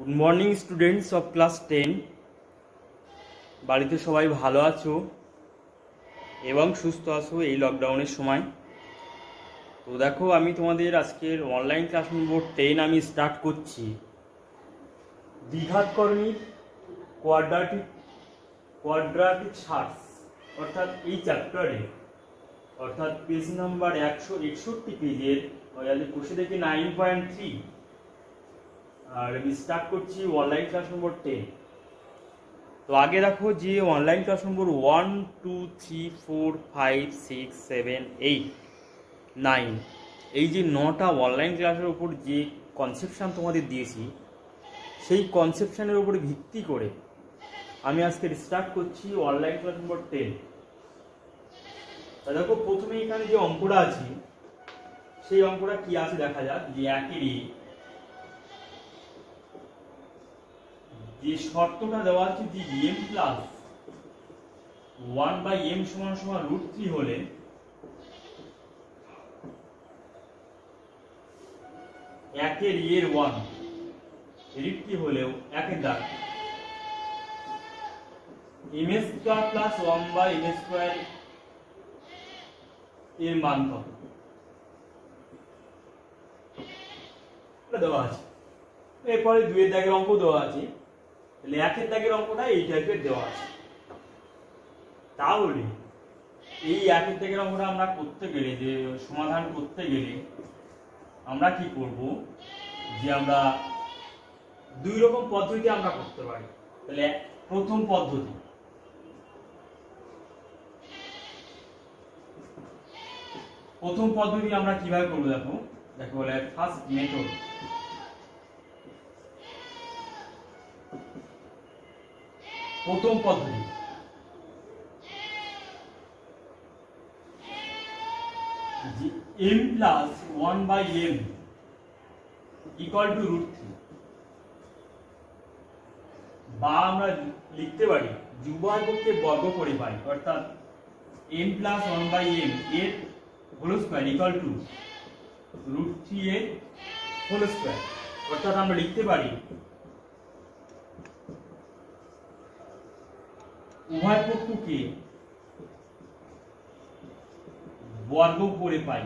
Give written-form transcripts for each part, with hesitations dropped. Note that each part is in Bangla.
Good morning students of class 10। বাড়িতে সবাই ভালো আছো এবং সুস্থ আছো এই লকডাউনের সময়। তো দেখো, আমি তোমাদের আজকের অনলাইন ক্লাস নম্বর 10 আমি স্টার্ট করছি। দ্বিঘাতকরণীর কোয়াড্রাটিক সার্চ অর্থাৎ এই চ্যাপ্টারে, অর্থাৎ পেজ নাম্বার 161 পেজের কোষে দেখি 9.3। আর আমি স্টার্ট করছি অনলাইন ক্লাস নম্বর 10। তো আগে দেখো যে অনলাইন ক্লাস নম্বর 1, 2, 3, 4, 5, 6, 7, 8, 9 এই যে 9টা অনলাইন ক্লাসের উপর যে কনসেপশান তোমাদের দিয়েছি, সেই কনসেপশানের উপরে ভিত্তি করে আমি আজকে স্টার্ট করছি অনলাইন ক্লাস নম্বর 10। দেখো, প্রথমে এখানে যে অঙ্কটা আছে সেই অঙ্কটা কি আছে দেখা যাক। যে একেরই যে শর্তটা দেওয়া আছে যে m প্লাস 1/m সমান সমান √3 হলে একের এর 1 এর কি হলেও একের দ্বার m² প্লাস 1/m² এর মান কত দেওয়া আছে। এরপরে 2 এর দাগের অঙ্ক দেওয়া আছে, তাহলে 1 এর দাগের অঙ্কটা এই টাইপের দেওয়া আছে। তাহলে এই 1 এর দাগের অঙ্কটা আমরা করতে গেলে, যে সমাধান করতে গেলে আমরা কি করব, যে আমরা দুই রকম পদ্ধতি আমরা করতে পারি। তাহলে প্রথম পদ্ধতি আমরা কিভাবে করব দেখো বলে ফার্স্ট মেথড। প্রথম পদ্ধতি m plus 1/m equal to √3, বা আমরা লিখতে পারি উভয় পক্ষে বর্গ করে পাই, অর্থাৎ m প্লাস 1/m এর হোল স্কয়ার ইকুয়াল টু √3 এর হোল স্কয়ার। অর্থাৎ আমরা লিখতে পারি উভয় পক্ষকে বর্গ করে পাই,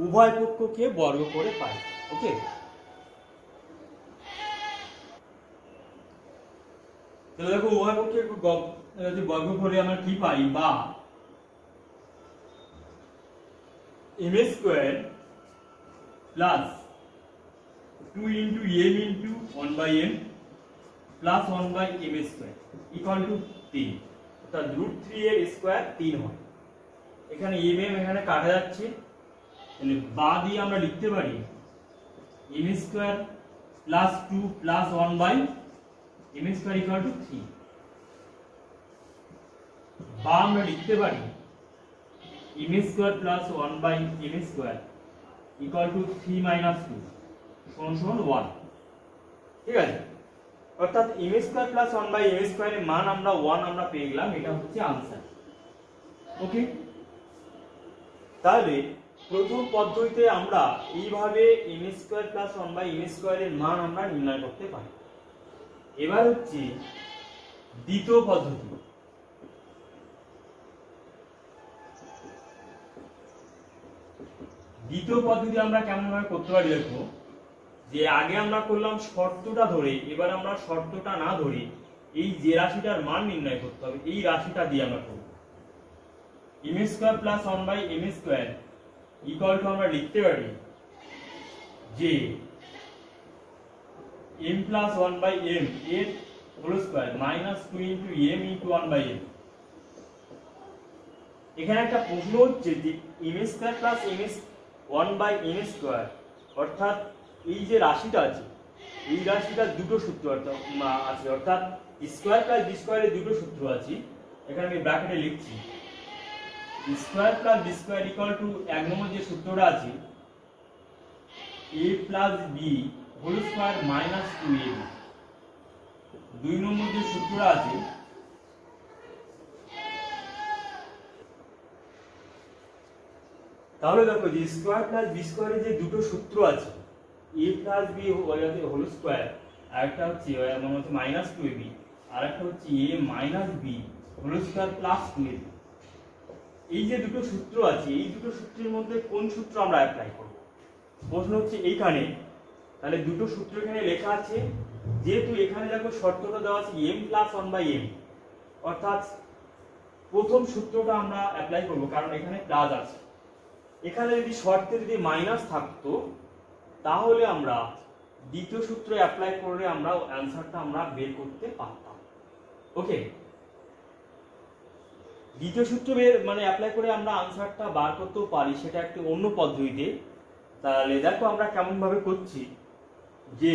উভয় পক্ষকে বর্গ করে পাই। ওকে, তাহলে দেখো উভয় পক্ষকে যদি বর্গ করে আমরা কি পাই, বা m² plus 2 × m × 1/m plus 1/m² equal to 3, অর্থাৎ √3 এর স্কয়ার 3 হয়। এখানে mm এখানে কাটা যাচ্ছে, তাহলে বা দিয়ে আমরা লিখতে পারি m² plus 2 plus 1/m² equal to 3, বা আমরা লিখতে পারি m² plus 1/m² equal to 3 - 2 সমান 1। ঠিক আছে, অর্থাৎ m² প্লাস 1/m² এর মান আমরা 1 আমরা পেয়ে গেলাম। এটা হচ্ছে आंसर। ওকে, তাহলে প্রথম পদ্ধতিতে আমরা এইভাবে m² প্লাস 1/m² এর মান আমরা নির্ণয় করতে পারি। এবার হচ্ছে দ্বিতীয় পদ্ধতি। দ্বিতীয় পদ্ধতি আমরা কেমন ভাবে করতে পারি দেখো, যে আগে আমরা করলাম শর্তটা ধরে, এবার আমরা শর্তটা না ধরে এই যে রাশিটার মান নির্ণয় করতে হবে, এই রাশিটা দিয়ে আমরা করব। m² plus 1/m² equal to আমরা লিখতে পারি যে m প্লাস 1/m এর whole square minus 2 × m × 1/m। এখানে একটা প্রশ্ন হচ্ছে যে m² প্লাস 1/m², অর্থাৎ এই যে রাশিটা আছে, এই রাশিটার দুটো সূত্র আছে, অর্থাৎ স্কয়ার প্লাস বি স্কয়ারের দুটো সূত্র আছে। এখানে আমি ব্র্যাকেটে লিখছি square plus B square equal to 1 number যে সূত্রটা আছে a plus B whole square minus 2ab। 2 number যে সূত্রটা আছে তাহলে দেখো যে স্কয়ার প্লাস বি স্কয়ারের যে দুটো সূত্র আছে a plus B whole square, আর একটা হচ্ছে মানে হচ্ছে মাইনাস 2ab, আর একটা হচ্ছে a minus B whole square plus 2ab। এই যে দুটো সূত্র আছে, এই দুটো সূত্রের মধ্যে কোন সূত্র আমরা অ্যাপ্লাই করব? প্রশ্ন হচ্ছে এইখানে। তাহলে দুটো সূত্র এখানে লেখা আছে, যেহেতু এখানে দেখো শর্তটা দেওয়া আছে m প্লাস 1/m, অর্থাৎ প্রথম সূত্রটা আমরা অ্যাপ্লাই করব, কারণ এখানে প্লাস আছে। এখানে যদি শর্তে যদি মাইনাস থাকতো তাহলে আমরা দ্বিতীয় সূত্র অ্যাপ্লাই করে আমরা অ্যান্সারটা আমরা বের করতে পারতাম। ওকে, দ্বিতীয় সূত্র মানে অ্যাপ্লাই করে আমরা আনসারটা বার করতেও পারি, সেটা একটি অন্য পদ্ধতিতে। তাহলে দেখো আমরা কেমন ভাবে করছি, যে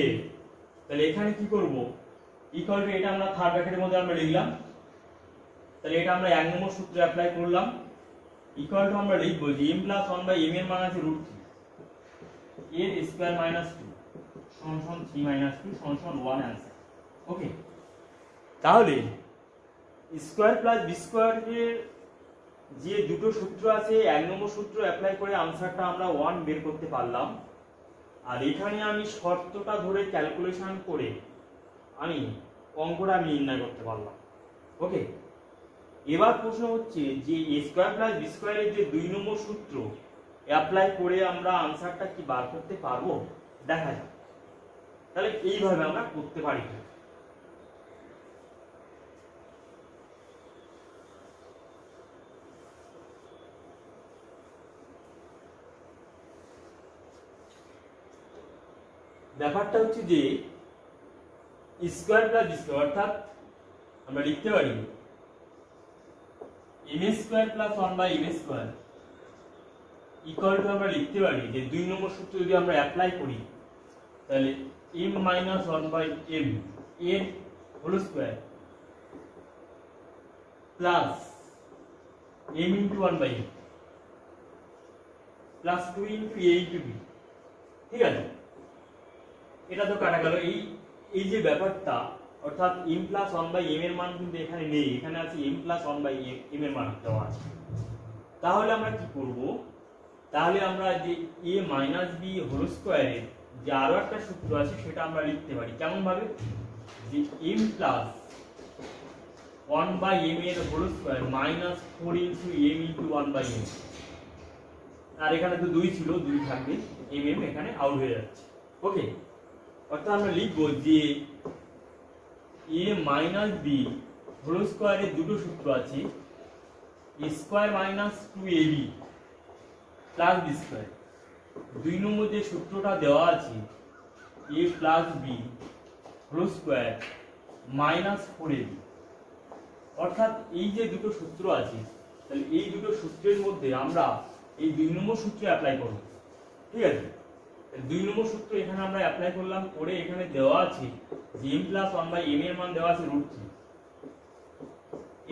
তাহলে এখানে কি করব, ইকুয়াল টু এটা আমরা থার্ড ব্র্যাকেটের মধ্যে আমরা লিখলাম, তাহলে এটা আমরা 1 নম্বর সূত্রে অ্যাপ্লাই করলাম। ইকুয়াল টু আমরা লিখব যে m প্লাস 1/m এর মান আছে √3, এর স্কয়ার মাইনাস 2 সমান 3 মাইনাস 2 সমান 1 आंसर। ওকে, তাহলে স্কয়ার প্লাস বি স্কয়ারের যে দুটো সূত্র আছে, 1 নম্বর সূত্র অ্যাপ্লাই করে আনসারটা আমরা 1 বের করতে পারলাম, আর এখানে আমি শর্তটা ধরে ক্যালকুলেশন করে আমি অঙ্কটা নির্ণয় করতে পারলাম। ওকে, এবার প্রশ্ন হচ্ছে যে a স্কয়ার প্লাস বি স্কয়ারের যে 2 নম্বর সূত্র অ্যাপ্লাই করে আমরা আনসারটা কি বার করতে পারবো, দেখা যাক। তাহলে এইভাবে আমরা করতে পারি। ব্যাপারটা হচ্ছে যে স্কয়ার প্লাস বি স্কয়ার, অর্থাৎ আমরা লিখতে পারি m square plus 1/m square equal two আমরা লিখতে পারি যে 2 নম্বর সূত্র যদি আমরা অ্যাপ্লাই করি, তাহলে m মাইনাস 1/m এর whole square plus m into 1/m plus 2 into a into b। ঠিক আছে, এটা তো কাটা গেল। এই যে ব্যাপারটা, অর্থাৎ m প্লাস 1/m এর মান কিন্তু এখানে নেই, এখানে আছে m প্লাস 1/m এর মান দেওয়া আছে। তাহলে আমরা কি করব, তাহলে আমরা যে a মাইনাস b হোল স্কয়ারের যে আরো একটা সূত্র আছে সেটা আমরা লিখতে পারি কেমন ভাবে, যে m প্লাস 1/m এর whole square minus 4 into m into 1/m, আর এখানে তো 2 ছিল, 2 থাকবে, m এখানে আউট হয়ে যাচ্ছে। ওকে, অর্থাৎ আমরা লিখব যে a মাইনাস b হোল স্কয়ারের দুটো সূত্র আছে, a square minus 2ab plus b square. 2 number যে সূত্রটা দেওয়া আছে a plus b whole square minus 4ab, অর্থাৎ এই যে দুটো সূত্র আছে, তাহলে এই দুটো সূত্রের মধ্যে আমরা এই 2 নম্বর সূত্র অ্যাপ্লাই করব। ঠিক আছে, 2 নম্বর সূত্র এখানে আমরা অ্যাপ্লাই করলাম, করে এখানে দেওয়া আছে যে m প্লাস 1/m এর মান দেওয়া আছে √3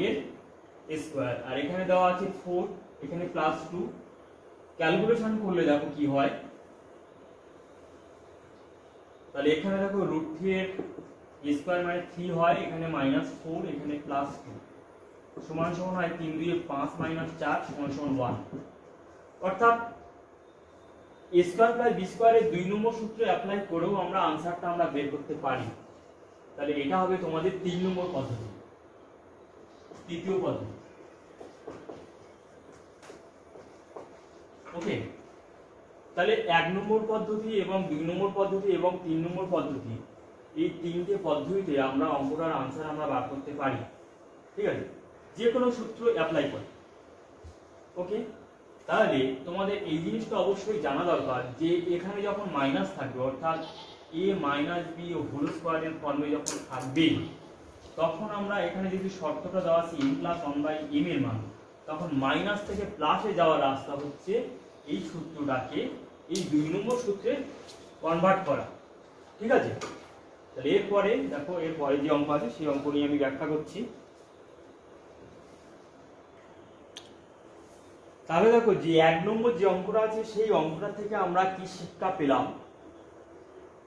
এর স্কয়ার, আর এখানে দেওয়া আছে 4, এখানে প্লাস 2। ক্যালকুলেশন করলে দেখো কি হয়, তাহলে এখানে দেখো √3 এর স্কয়ার মানে 3 হয়, এখানে -4, এখানে +2 সমান সমান হয় 3 2 5 -4 সমান সমান 1। অর্থাৎ a square plus b স্কয়ারের 2 number সূত্র অ্যাপ্লাই করেও আমরা আনসারটা আমরা বের করতে পারি। তাহলে এটা হবে তোমাদের 3 নম্বর পদ্ধতি, তৃতীয় পদ্ধতি। ওকে, তাহলে 1 নম্বর পদ্ধতি এবং 2 নম্বর পদ্ধতি এবং 3 নম্বর পদ্ধতি, এই তিনটে পদ্ধতিতে আমরা অঙ্কটার আনসার আমরা বার করতে পারি। ঠিক আছে, যে কোনো সূত্র অ্যাপ্লাই করে। ওকে, তাহলে তোমাদের এই জিনিসটা অবশ্যই জানা দরকার যে এখানে যখন মাইনাস থাকবে, অর্থাৎ a মাইনাস b হোল স্কয়ারের ফর্মে যখন থাকবে, তখন আমরা এখানে যদি শর্তটা দেওয়া আছে m প্লাস 1/m এর মান, তখন মাইনাস থেকে প্লাসে যাওয়ার রাস্তা হচ্ছে এই সূত্রটাকে এই 2 নম্বর সূত্রে কনভার্ট করা। ঠিক আছে, তাহলে এরপরে দেখো, এরপরে যে অঙ্ক আছে সেই অঙ্ক নিয়ে আমি ব্যাখ্যা করছি। তাহলে দেখো যে 1 নম্বর যে অঙ্কটা আছে সেই অঙ্কটা থেকে আমরা কি শিক্ষা পেলাম।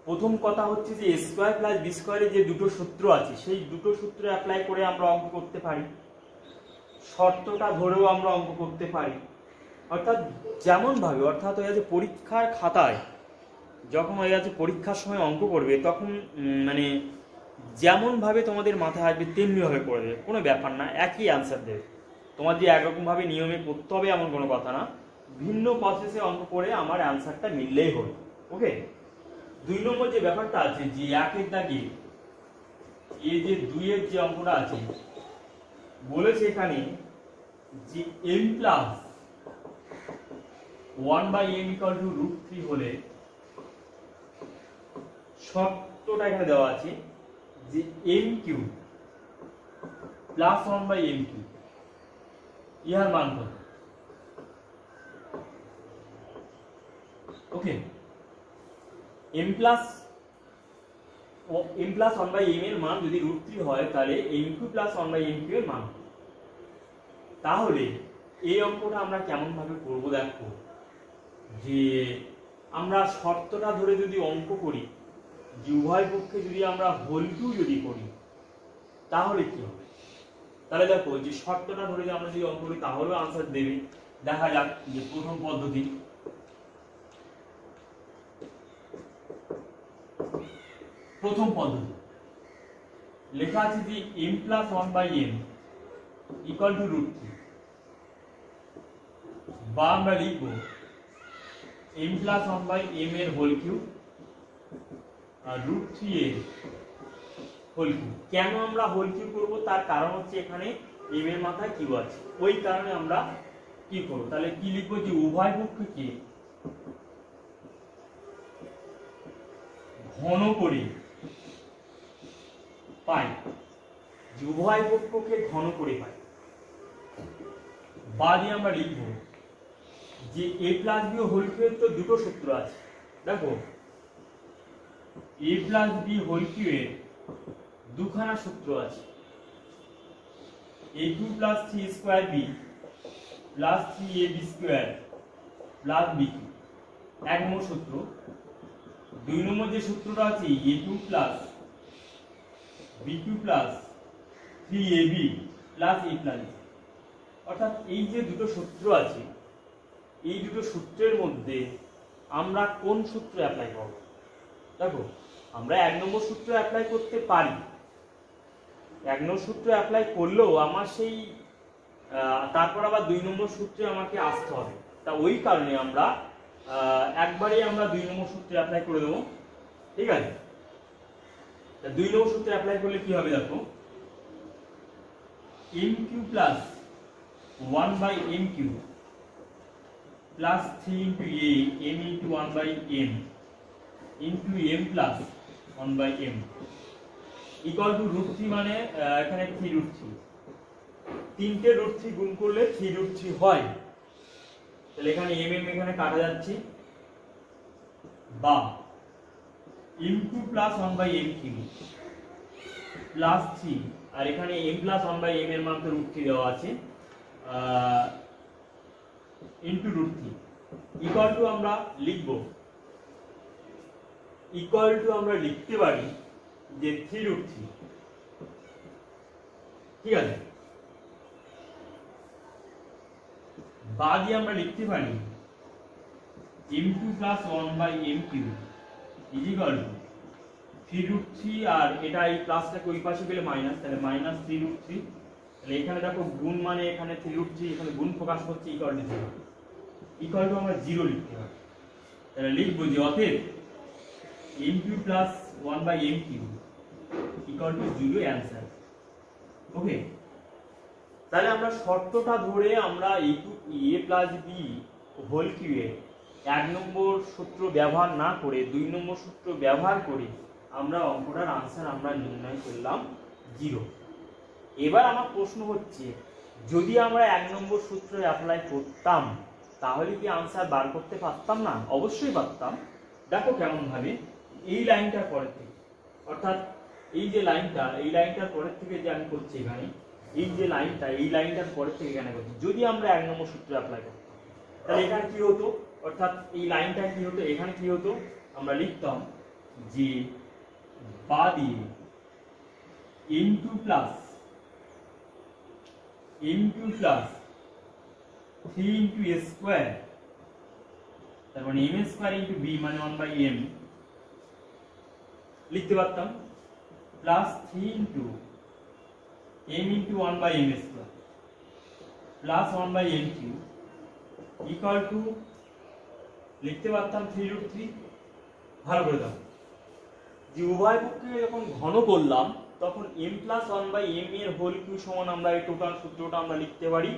প্রথম কথা হচ্ছে যে a স্কয়ার প্লাস b স্কয়ারের যে দুটো সূত্র আছে সেই দুটো সূত্র অ্যাপ্লাই করে আমরা অঙ্ক করতে পারি, শর্তটা ধরেও আমরা অঙ্ক করতে পারি। অর্থাৎ যেমন ভাবে, অর্থাৎ ওই যে পরীক্ষার খাতায় যখন হয়ে যাচ্ছে পরীক্ষার সময় অঙ্ক করবে তখন মানে যেমনভাবে তোমাদের মাথায় আসবে তেমনিভাবে করে দেবে, কোনো ব্যাপার না, একই অ্যান্সার দেবে। তোমার যে একরকমভাবে নিয়মে করতে হবে এমন কোনো কথা না, ভিন্ন প্রসেসে অঙ্ক করে আমার অ্যান্সারটা মিললেই হলো। ওকে, 2 নম্বর যে ব্যাপারটা আছে যে একের দাগে এই যে 2-এর যে অঙ্কটা আছে বলেছে এখানে যে m plus 1/m equal to √3 হলে শর্তটা এখানে দেওয়া আছে যে m cube plus 1/m cube ইহার মান কত। ওকে, m প্লাস 1/m এর মান যদি √3 হয় তাহলে m cube plus 1/m cube এর মান। তাহলে এই অঙ্কটা আমরা কেমন ভাবে করব দেখো, যে আমরা শর্তটা ধরে যদি অঙ্ক করি, যে উভয় পক্ষে যদি আমরা হোল কিউব যদি করি তাহলে কি হবে। তাহলে দেখো যে শর্তটা ধরে যে আমরা যদি অঙ্ক করি তাহলেও আনসার দেবে। দেখা যাক যে প্রথম পদ্ধতি, লেখা আছে যে m plus 1/m equal to √3, বা আমরা লিখব m প্লাস 1/m এর হোল কিউব আর √3 এর হোল কিউব। কেন আমরা হোল কিউব করব তার কারণ হচ্ছে এখানে m এর মাথায় কিউব আছে, ওই কারণে আমরা কি করব, তাহলে কি লিখব যে উভয় পক্ষকে ঘন করে পাই, যে উভয় পক্ষকে ঘন করে পাই। বা দিয়ে আমরা লিখব যে a প্লাস b হোল কিউবের তো দুটো সূত্র আছে। দেখো a প্লাস b হোল কিউবের দুখানা সূত্র আছে, a2 plus 3 square b plus 3ab square plus b cube, 1 নম্বর সূত্র। 2 নম্বর যে সূত্রটা আছে a2 plus b2 plus 3ab plus a plus b, অর্থাৎ এই যে দুটো সূত্র আছে এই দুটো সূত্রের মধ্যে আমরা কোন সূত্র অ্যাপ্লাই করব। দেখো আমরা 1 নম্বর সূত্র অ্যাপ্লাই করতে পারি, 1 নম্বর সূত্র অ্যাপ্লাই করলেও আমার সেই তারপর আবার 2 নম্বর সূত্রে আমাকে আসতে হবে। তা ওই কারণে আমরা একবারেই আমরা 2 নম্বর সূত্রে অ্যাপ্লাই করে দেবো। ঠিক আছে, তা 2 নম্বর সূত্রে অ্যাপ্লাই করলে কি হবে দেখো, m cube plus 1/m cube plus 3 into a m into 1/m into m plus 1/m equal to √3, মানে এখানে 3√3, তিনটে √3 গুণ করলে 3√3 হয়। তাহলে এখানে m এখানে কাটা যাচ্ছে, বা m2 plus 1/m cube plus 3, আর এখানে m plus 1/m এর মান তো √3 দেওয়া আছে, ইনটু √3 ইকুয়াল টু আমরা লিখব, ইকুয়াল টু আমরা লিখতে পারি যে 3√3। ঠিক আছে, বা দিয়ে আমরা লিখতে পারি m2 plus 1/m cube is equal to 3√3, আর এটা এই প্লাসটাকে ওই পাশে গেলে মাইনাস, তাহলে মাইনাস 3√3। তাহলে এখানে দেখো গুণ, মানে এখানে 3√3 এখানে গুণ প্রকাশ করছে, ইকুয়াল টু 0, ইকুয়াল টু আমরা 0 লিখতে পারি। তাহলে লিখবো যে অতএব m2 plus 1/m cube equal to 0 answer. Okay, তাহলে আমরা শর্তটা ধরে আমরা a প্লাস b হোল কিউবের 1 নম্বর সূত্র ব্যবহার না করে 2 নম্বর সূত্র ব্যবহার করে আমরা অঙ্কটার আনসার আমরা নির্ণয় করলাম 0। এবার আমার প্রশ্ন হচ্ছে, যদি আমরা 1 নম্বর সূত্র অ্যাপ্লাই করতাম তাহলে কি আনসার বার করতে পারতাম না? অবশ্যই পারতাম। দেখো কেমন ভাবে, এই লাইনটার পরে থেকে, অর্থাৎ এই যে লাইনটা, এই লাইনটার পরের থেকে যে আমি করছি এখানে, এই যে লাইনটা, এই লাইনটার পরের থেকে এখানে করছি, যদি আমরা 1 নম্বর সূত্র অ্যাপ্লাই করতাম তাহলে এখানে কি হতো, অর্থাৎ এই লাইনটা কি হতো, এখানে কি হতো, আমরা লিখতাম যে বা দিয়ে m2 plus 3 into a square তার মানে এম স্কোয়ার ইন্টু বি মানে 1/m লিখতে পারতাম, plus 3 into m into 1/m square plus 1/m cube equal two লিখতে পারতাম 3√3। ভালো করে দাও যে উভয় পক্ষে যখন ঘন করলাম তখন m প্লাস 1/m এর হোল কিউ সমান আমরা এই টোটাল সূত্রটা আমরা লিখতে পারি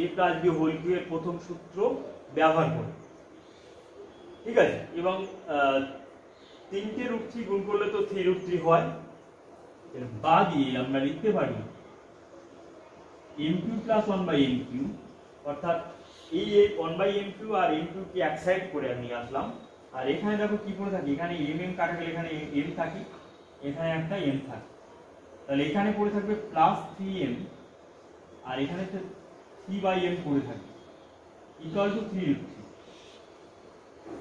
a plus b whole cube এর প্রথম সূত্র ব্যবহার করে, ঠিক আছে। এবং 3টে √3 গুণ করলে তো 3√3 হয়, বা দিয়ে আমরা লিখতে পারি m cube plus 1/m Q, অর্থাৎ এই 1/m Q R m Q কে এক সাইড করে নিয়ে আসলাম। আর এখানে দেখো কি পড়ে থাকে, এখানে m কাটা গেলে এখানে m থাকে, এখানে একটা m থাকে, তাহলে এখানে পড়ে থাকবে প্লাস 3m আর এখানে তো 3/m পড়ে থাকবে ইকুয়াল টু 3√3,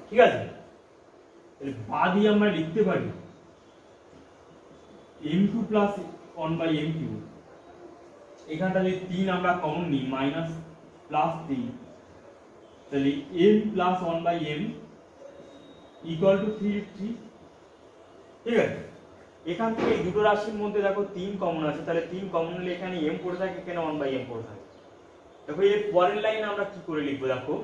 ঠিক আছে। তাহলে বা দিয়ে আমরা লিখতে পারি m2 প্লাস 1/m কিউ, এখানটা যদি 3 আমরা কমন নিই মাইনাস প্লাস 3, তাহলে m plus 1/m equal to 3√3, ঠিক আছে। এখান থেকে এই দুটো রাশির মধ্যে দেখো 3 কমন আছে, তাহলে 3 কমন নিলে এখানে m পড়ে থাকে, এখানে 1/m পড়ে থাকে। দেখো এর পরের লাইনে আমরা কি করে লিখবো, দেখো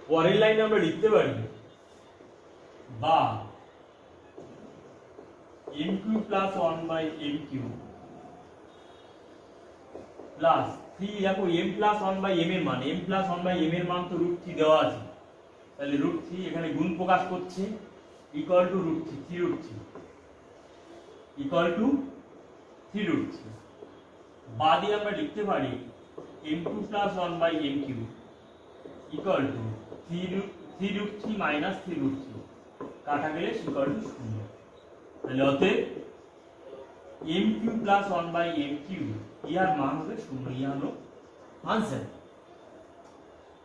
পরের লাইনে আমরা লিখতে পারি বা m2 plus 1/m Q plus 3, দেখো m প্লাস 1/m এর মান, m প্লাস 1/m এর মান তো √3 দেওয়া আছে, তাহলে √3 এখানে গুণ প্রকাশ করছে ইকুয়াল টু √3, 3√3 ইকুয়াল টু 3√3। বা দিয়ে আমরা লিখতে পারি m2 plus 1/m cube equal to 3√3 minus 3√3 কাটা গেলে ইকুয়াল টু 0। তাহলে অতএব m cube plus 1/m cube ইয়ার মান হবে 0, ইয়া হলো आंसर।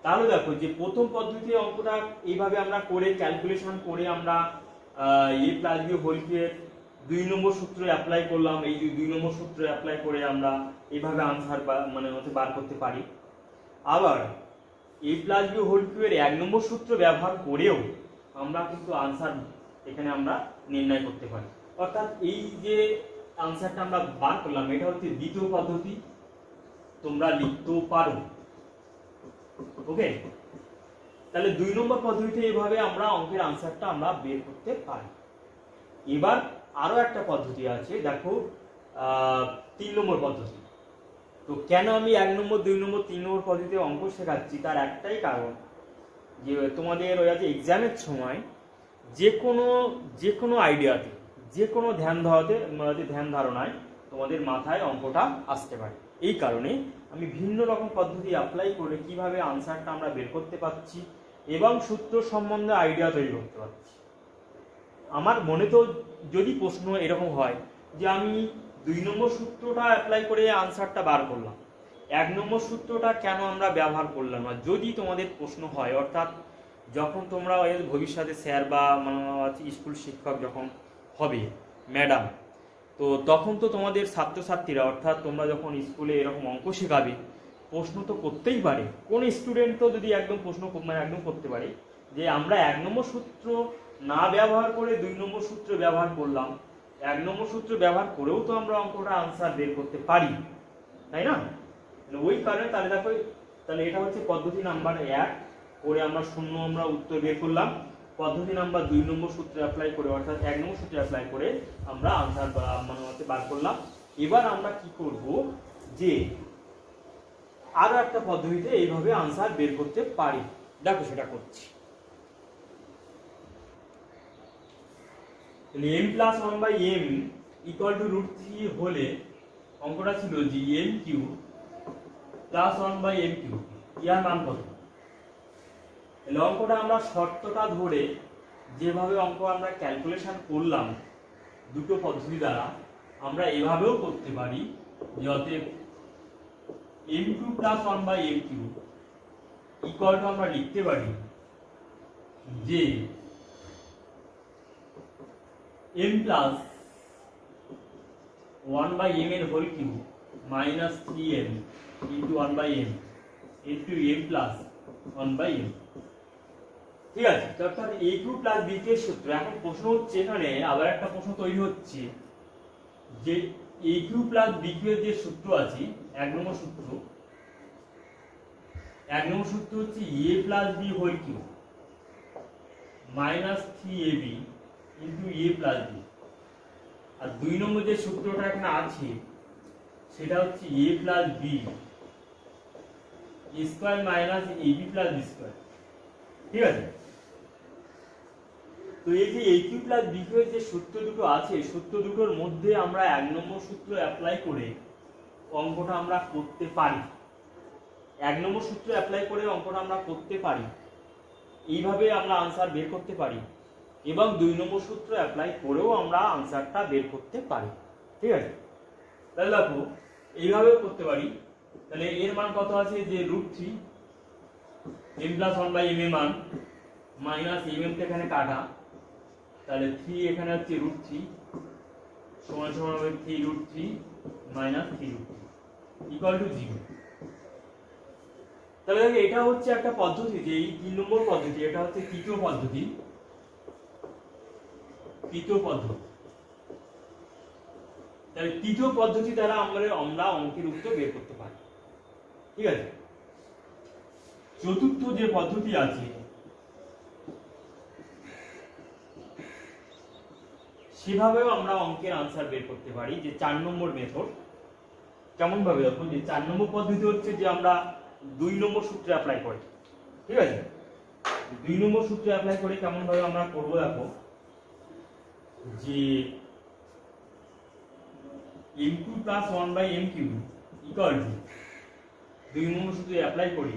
তাহলে দেখো যে প্রথম পদ্ধতিতে অঙ্কটা এইভাবে আমরা করে ক্যালকুলেশন করে আমরা a plus b whole cube 2 number সূত্র অ্যাপ্লাই করলাম, এই 2 নম্বর সূত্র অ্যাপ্লাই করে আমরা এইভাবে आंसर মানে হতে বার করতে পারি। আবার a প্লাস b হোল কিউবের 1 নম্বর সূত্র ব্যবহার করেও আমরা কিন্তু आंसर এখানে আমরা নির্ণয় করতে পারি। অর্থাৎ এই যে आंसरটা আমরা বার করলাম এটা হচ্ছে দ্বিতীয় পদ্ধতি, তোমরা লিখতেও পারো, ওকে। তাহলে 2 নম্বর পদ্ধতিতে এইভাবে আমরা অঙ্কের आंसरটা আমরা বের করতে পারি। এবার আরো একটা পদ্ধতি আছে, দেখো 3 নম্বর পদ্ধতি। তো কেন আমি 1 নম্বর 2 নম্বর 3 নম্বর পদ্ধতিতে অঙ্ক শেখাচ্ছি তার একটাই কারণ, যে তোমাদের ওই আছে এক্সামের সময় যে কোনো আইডিয়াতে যে কোনো ধ্যান ধারণায় তোমাদের মাথায় অঙ্কটা আসতে পারে। এই কারণে আমি ভিন্ন রকম পদ্ধতি অ্যাপ্লাই করে কিভাবে आंसरটা আমরা বের করতে পারছি এবং সূত্র সম্বন্ধে আইডিয়া তৈরি করতে পারছি। আমার মনে তো যদি প্রশ্ন এরকম হয় যে আমি 2 নম্বর সূত্রটা অ্যাপ্লাই করে आंसरটা বার করলাম, 1 নম্বর সূত্রটা কেন আমরা ব্যবহার করলাম না, যদি তোমাদের প্রশ্ন হয়, অর্থাৎ যখন তোমরা ভবিষ্যতে স্যার বা স্কুল শিক্ষক যখন হবে ম্যাডাম, তো তখন তো তোমাদের ছাত্রছাত্রীরা অর্থাৎ তোমরা যখন স্কুলে এরকম অঙ্ক শেখাবে প্রশ্ন তো করতেই পারে, কোন স্টুডেন্ট তো যদি একদম প্রশ্ন একদম করতে পারে যে আমরা 1 নম্বর সূত্র না ব্যবহার করে 2 নম্বর সূত্র ব্যবহার করলাম, 1 নম্বর সূত্র ব্যবহার করেও তো আমরা অঙ্কটা आंसर বের করতে পারি, তাই না? ওই কারণে তাহলে দেখো, তাহলে এটা হচ্ছে পদ্ধতি নাম্বার 1 করে আমরা 0 আমরা উত্তর বের করলাম। পদ্ধতি নাম্বার 2 নম্বর সূত্র অ্যাপ্লাই করে অর্থাৎ 1 নম্বর সূত্র অ্যাপ্লাই করে আমরা आंसर বার করলাম। এবার আমরা কি করব যে আরো একটা পদ্ধতিতে এইভাবে आंसर বের করতে পারি, দেখো সেটা করছি। তাহলে m plus 1/m equal to √3 হলে অঙ্কটা ছিল যে m cube plus 1/m cube ইয়ার মান কত। তাহলে অঙ্কটা আমরা শর্তটা ধরে যেভাবে অঙ্ক আমরা ক্যালকুলেশন করলাম দুটো পদ্ধতি দ্বারা, আমরা এভাবেও করতে পারি যে অতএব m2 plus 1/m cube equal two আমরা লিখতে পারি যে m প্লাস 1/m এর whole cube minus 3m into 1/m into m plus 1/m। ঠিক আছে, অর্থাৎ a cube plus b cube সূত্র। এখন প্রশ্ন হচ্ছে, এখানে আবার একটা প্রশ্ন তৈরি হচ্ছে যে a কিউব প্লাস b কিউবের যে সূত্র আছে, এক নম্বর সূত্র হচ্ছে a plus b whole cube minus 3ab into a plus b। আর দুই নম্বর যে সূত্রটা এখানে আছে সেটা হচ্ছে a plus b square minus ab plus b square. ঠিক আছে, তো এই যে a কিউব প্লাস b কিউবের যে সূত্র দুটো আছে, সূত্র দুটোর মধ্যে আমরা এক নম্বর সূত্র অ্যাপ্লাই করে অঙ্কটা আমরা করতে পারি। এক নম্বর সূত্র অ্যাপ্লাই করে অঙ্কটা আমরা করতে পারি, এইভাবে আমরা আনসার বের করতে পারি, এবং দুই নম্বর সূত্র অ্যাপ্লাই করেও আমরা আনসারটা বের করতে পারি। ঠিক আছে, তাহলে দেখো এইভাবেও করতে পারি। তাহলে এর মান কত আছে, যে √3 m প্লাস 1/m এর মান মাইনাস mm তে এখানে কাটা, তাহলে 3 এখানে হচ্ছে √3 সমান সমান হবে 3√3 মাইনাস 3√3 ইকুয়াল টু 0। তাহলে দেখো এটা হচ্ছে একটা পদ্ধতি, যে এই 3 নম্বর পদ্ধতি, এটা হচ্ছে তৃতীয় পদ্ধতি। তাহলে তৃতীয় পদ্ধতি দ্বারা আমরা অঙ্কের উত্তর বের করতে পারি। ঠিক আছে, চতুর্থ যে পদ্ধতি আছে সেভাবেও আমরা অঙ্কের আনসার বের করতে পারি, যে 4 নম্বর মেথড। কেমন ভাবে দেখো, যে 4 নম্বর পদ্ধতি হচ্ছে যে আমরা 2 নম্বর সূত্রে অ্যাপ্লাই করি। ঠিক আছে, 2 নম্বর সূত্রে অ্যাপ্লাই করে কেমন ভাবে আমরা করব দেখো, যে m2 plus 1/m³ equal to 2 নম্বর সূত্রে অ্যাপ্লাই করি,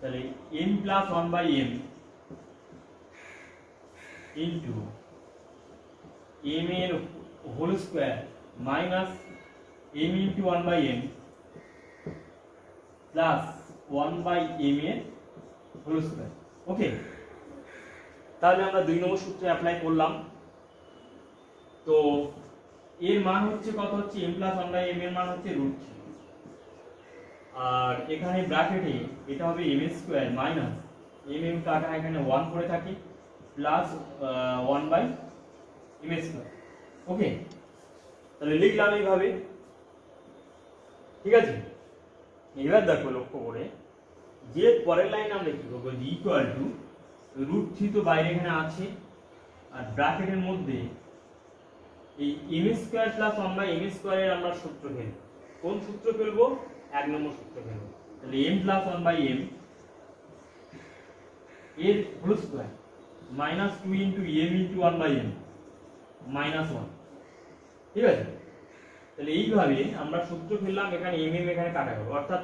তাহলে m plus 1/m into m এর whole square minus m into 1/m plus 1/m এর হোল স্কয়ার। ওকে, তাহলে আমরা 2 নম্বর সূত্রে অ্যাপ্লাই করলাম। তো এর মান হচ্ছে কত, হচ্ছে m প্লাস 1/m এর মান হচ্ছে √3, আর এখানে ব্র্যাকেটে এটা হবে m স্কয়ার মাইনাস m কাটা এখানে 1 করে থাকি প্লাস 1/m স্কয়ার। ওকে, তাহলে লিখলাম এইভাবে। ঠিক আছে, এবার দেখো লক্ষ্য করে যে পরের লাইন আমরা কি করব, যে ইকুয়াল টু √3 তো বাইরে এখানে আছে, আর ব্র্যাকেটের মধ্যে এই m স্কয়ার প্লাস 1/m স্কয়ারের আমরা সূত্র ফেলব। কোন সূত্র ফেলবো, এক নম্বর সূত্র ফেলব। তাহলে m প্লাস 1/m এর whole square minus 2 into m into 1/m minus 1। ঠিক আছে, তাহলে এইভাবে আমরা সূত্র ফেললাম, এখানে mm এখানে কাটা গেল, অর্থাৎ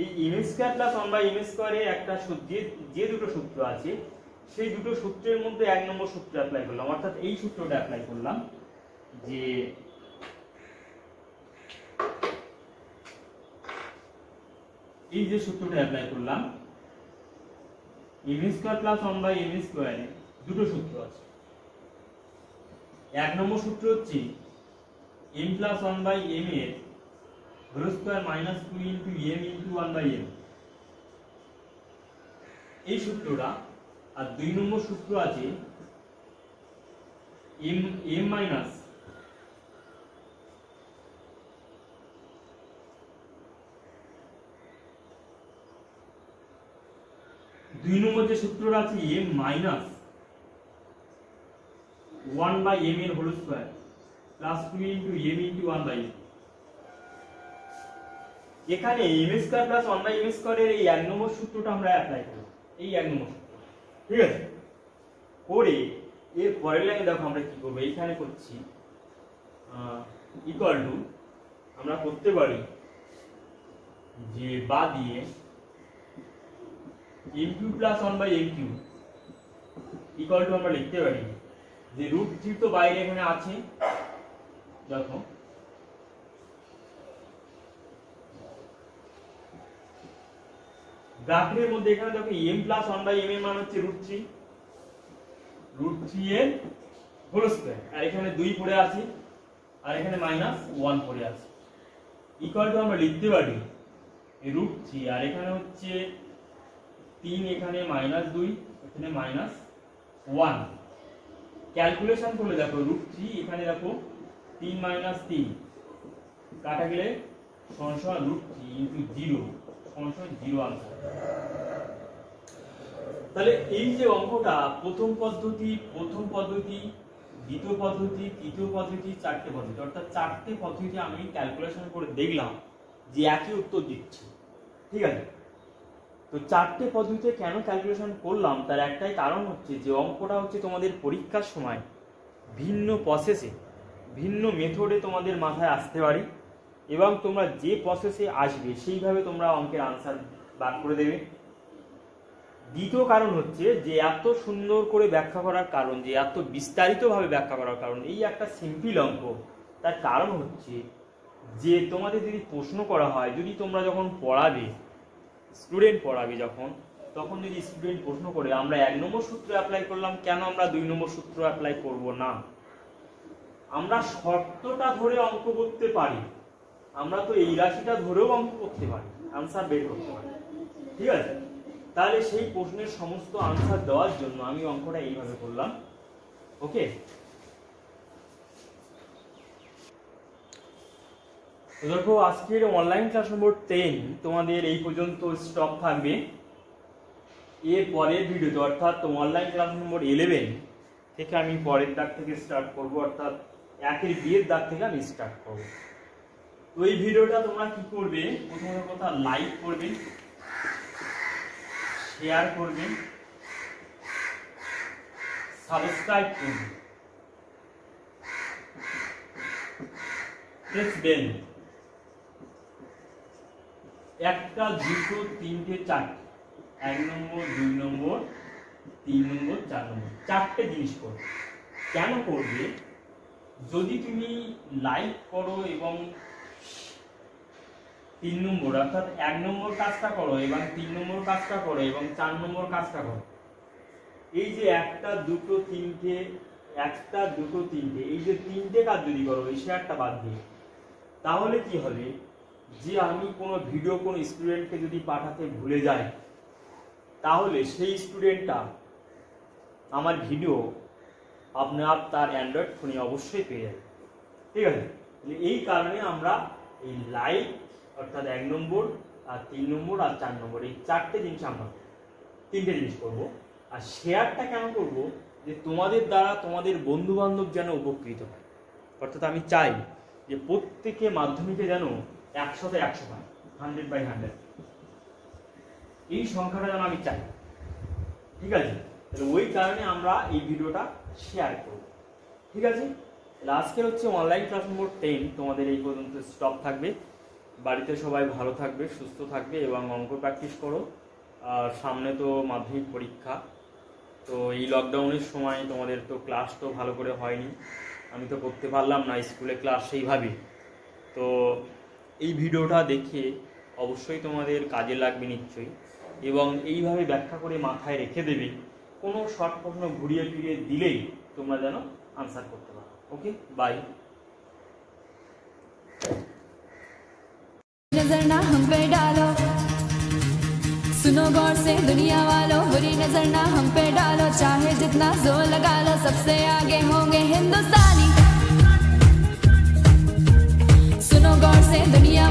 এই m স্কয়ার প্লাস 1/m স্কয়ারে একটা যে দুটো সূত্র আছে সেই দুটো সূত্রের মধ্যে এক নম্বর সূত্র অ্যাপ্লাই করলাম, অর্থাৎ এই সূত্রটা অ্যাপ্লাই করলাম, যে এই যে সূত্রটা অ্যাপ্লাই করলাম, m স্কয়ার প্লাস 1/m স্কয়ারে দুটো সূত্র আছে। এক নম্বর সূত্র হচ্ছে m প্লাস 1/m এর whole square minus 2 into m into 1/m, এই সূত্রটা। আর 2 নম্বর সূত্র আছে m মাইনাস দুই নম্বর যে সূত্রটা আছে m মাইনাস 1/m এর whole square plus 2 into m into 1/m। এখানে m স্কয়ার প্লাস 1/m স্কয়ারের এই এক নম্বর সূত্রটা আমরা অ্যাপ্লাই করব, এই এক নম্বর সূত্র। ঠিক আছে, পরে এর পরের লাইনে দেখো আমরা কি করব, এইখানে করছি ইকুয়াল টু, আমরা করতে পারি যে বা দিয়ে m3 plus 1/m³ equal to আমরা লিখতে পারি যে √3 তো বাইরে এখানে আছে, দেখো ব্র্যাকেটের মধ্যে এখানে দেখো m প্লাস 1/m এর মান হচ্ছে √3 এর হোল স্কয়ার, আর এখানে 2 পড়ে আছে, আর এখানে -1 পড়ে আছে, ইকুয়াল টু আমরা লিখতে পারি √3, আর এখানে হচ্ছে 3, এখানে -2, এখানে -1। ক্যালকুলেশন করলে দেখো √3, এখানে দেখো 3 - 3 কাটা গেলে সমান √3 × 0 সমান 0 আনসার। তাহলে এই যে অঙ্কটা প্রথম পদ্ধতি, দ্বিতীয় পদ্ধতি, তৃতীয় পদ্ধতি, চারটে পদ্ধতি, অর্থাৎ চারটে পদ্ধতি আমি ক্যালকুলেশন করে দেখলাম যে একই উত্তর দিচ্ছে। ঠিক আছে, তো চারটে পদ্ধতিতে কেন ক্যালকুলেশন করলাম তার একটাই কারণ হচ্ছে যে অঙ্কটা হচ্ছে তোমাদের পরীক্ষার সময় ভিন্ন প্রসেসে, ভিন্ন মেথডে তোমাদের মাথায় আসতে পারে, এবং তোমরা যে প্রসেসে আসবে সেইভাবে তোমরা অঙ্কের আনসার বার করে দেবে। দ্বিতীয় কারণ হচ্ছে যে এত সুন্দর করে ব্যাখ্যা করার কারণ, যে এত বিস্তারিতভাবে ব্যাখ্যা করার কারণ, এই একটা সিম্পল অঙ্ক, তার কারণ হচ্ছে যে তোমাদের যদি প্রশ্ন করা হয়, যদি তোমরা যখন পড়াবে, স্টুডেন্ট পড়াবে যখন, তখন যদি স্টুডেন্ট প্রশ্ন করে আমরা 1 নম্বর সূত্র অ্যাপ্লাই করলাম, কেন আমরা 2 নম্বর সূত্র অ্যাপ্লাই করব না? আমরা শর্তটা ধরে অঙ্ক করতে পারি, আমরা তো এই রাশিটা ধরেও অঙ্ক করতে পারি, আনসার বের করতে পারি। ঠিক আছে, তাহলে সেই প্রশ্নের সমস্ত আনসার দেওয়ার জন্য আমি অঙ্কটা এইভাবে করলাম। ওকে, তো দেখো আজকের অনলাইন ক্লাস নম্বর 10 তোমাদের এই পর্যন্ত স্টপ থাকবে। এর পরের ভিডিওতে অর্থাৎ অনলাইন ক্লাস নম্বর 11 থেকে আমি পরের দাগ থেকে স্টার্ট করব, অর্থাৎ 1-এর বিয়ের দাগ থেকে আমি স্টার্ট করব। তো এই ভিডিওটা তোমরা কি করবে, প্রথমত কথা লাইক করবে, শেয়ার করবে, সাবস্ক্রাইব করবে, প্রেস বেল, 1, 2, 3, 4, 1 নম্বর, 2 নম্বর, 3 নম্বর, 4 নম্বর, চারটে জিনিস করবে। কেন করবে? যদি তুমি লাইক করো এবং 3 নম্বর অর্থাৎ 1 নম্বর কাজটা করো এবং 3 নম্বর কাজটা করো এবং 4 নম্বর কাজটা করো, এই যে 1, 2, 3, 1, 2, 3, এই যে 3টে কাজ যদি করো এই শেয়ারটা বাদ দিয়ে, তাহলে কি হবে যে আমি কোনো ভিডিও কোনো স্টুডেন্টকে যদি পাঠাতে ভুলে যাই, তাহলে সেই স্টুডেন্টটা আমার ভিডিও আপনার তার অ্যান্ড্রয়েড ফোনে অবশ্যই পেয়ে যাবে। ঠিক আছে, এই কারণে আমরা এই লাইক অর্থাৎ 1 নম্বর, আর 3 নম্বর, আর 4 নম্বর, এই চারটে জিনিস আমরা 3টে জিনিস করবো। আর শেয়ারটা কেন করব? যে তোমাদের দ্বারা তোমাদের বন্ধু বান্ধব যেন উপকৃত হয়, অর্থাৎ আমি চাই যে প্রত্যেকে মাধ্যমিকে যেন 100-তে 100 পায়, 100/100, এই সংখ্যাটা যেন আমি চাই। ঠিক আছে, তাহলে ওই কারণে আমরা এই ভিডিওটা শেয়ার করব। ঠিক আছে, তাহলে আজকের হচ্ছে অনলাইন ক্লাস নম্বর 10 তোমাদের এই পর্যন্ত স্টপ থাকবে। বাড়িতে সবাই ভালো থাকবে, সুস্থ থাকবে এবং অঙ্ক প্র্যাকটিস করো। আর সামনে তো মাধ্যমিক পরীক্ষা, তো এই লকডাউনের সময় তোমাদের তো ক্লাস তো ভালো করে হয়নি, আমি তো করতে পারলাম না স্কুলে ক্লাস সেইভাবে। তো এই ভিডিওটা দেখে অবশ্যই তোমাদের কাজে লাগবে নিশ্চয়ই, এবং এইভাবে ব্যাখ্যা করে মাথায় রেখে দেবে, কোনো শর্ট প্রশ্ন ঘুরিয়ে ফিরিয়ে দিলেই তোমরা যেন আনসার করতে পারো। ওকে, বাই। नजर ना हम पे डालो, सुनो गौर से दुनिया वालों, बुरी नजर ना हम पे डालो, चाहे जितना जोर लगा लो, सबसे आगे होंगे हिंदुस्तानी। सुनो गौर से दुनिया